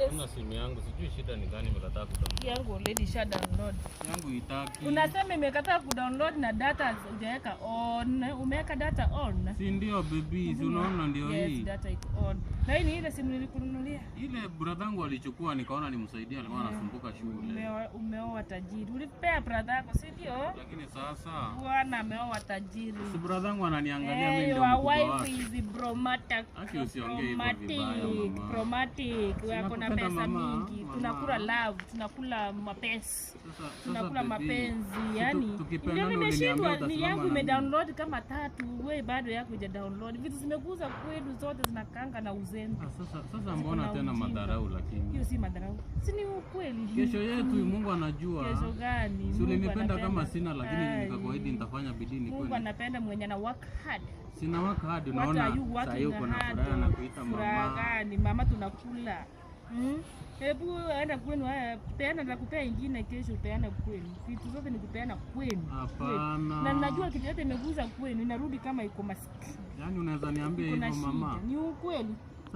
Kuna simu yangu sijui shida ni gani imekataa kudownload. Yangu already sha download. Yangu itaki. Unasema imekataa kudownload na data hujaweka on. Umeweka data on. Si ndio baby, si unaona ndio hii. Yes, data iko on. Na hii ni ile simu nilikununulia. Ile brother yangu alichukua nikaona nimsaidie, alikuwa anasumbuka shule. Umeoa tajiri. Ulipea brother yako, si ndio? Lakini sasa bwana ameoa tajiri. Si brother yangu ananiangalia mimi ndio mkubwa wake. Wife is bromatic. Aki usiongee hivyo vibaya mama. Bromatic. Wako na pesa mingi. Tunakula love, tunakula mapenzi. Tunakula mapenzi. Yani ndio nimeshindwa, ni yangu imedownload kama 3, wewe bado yako ija download. Vitu zimekuza kwetu zote zinakanga na uzembe. Sasa mbona tena madharau lakini? Hiyo si madharau. Si ni ukweli. Kesho yetu Mungu anajua. Kesho gani? Si ulinipenda kama sina, lakini nikakuahidi nitafanya bidii ni kweli. Mungu anapenda mwenye na work hard. Sina work hard, unaona sasa yuko na furaha na kuita mama. Furaha gani? Mama tunakula. Hebu aenda kwenu, peana na kupea ingine kesho, peana kwenu. Vitu zote ni kupeana kwenu. Hapana. Na najua kitu yote imeguza kwenu, inarudi kama iko maskini. Yaani unaweza niambia hivyo mama? Ni ukweli.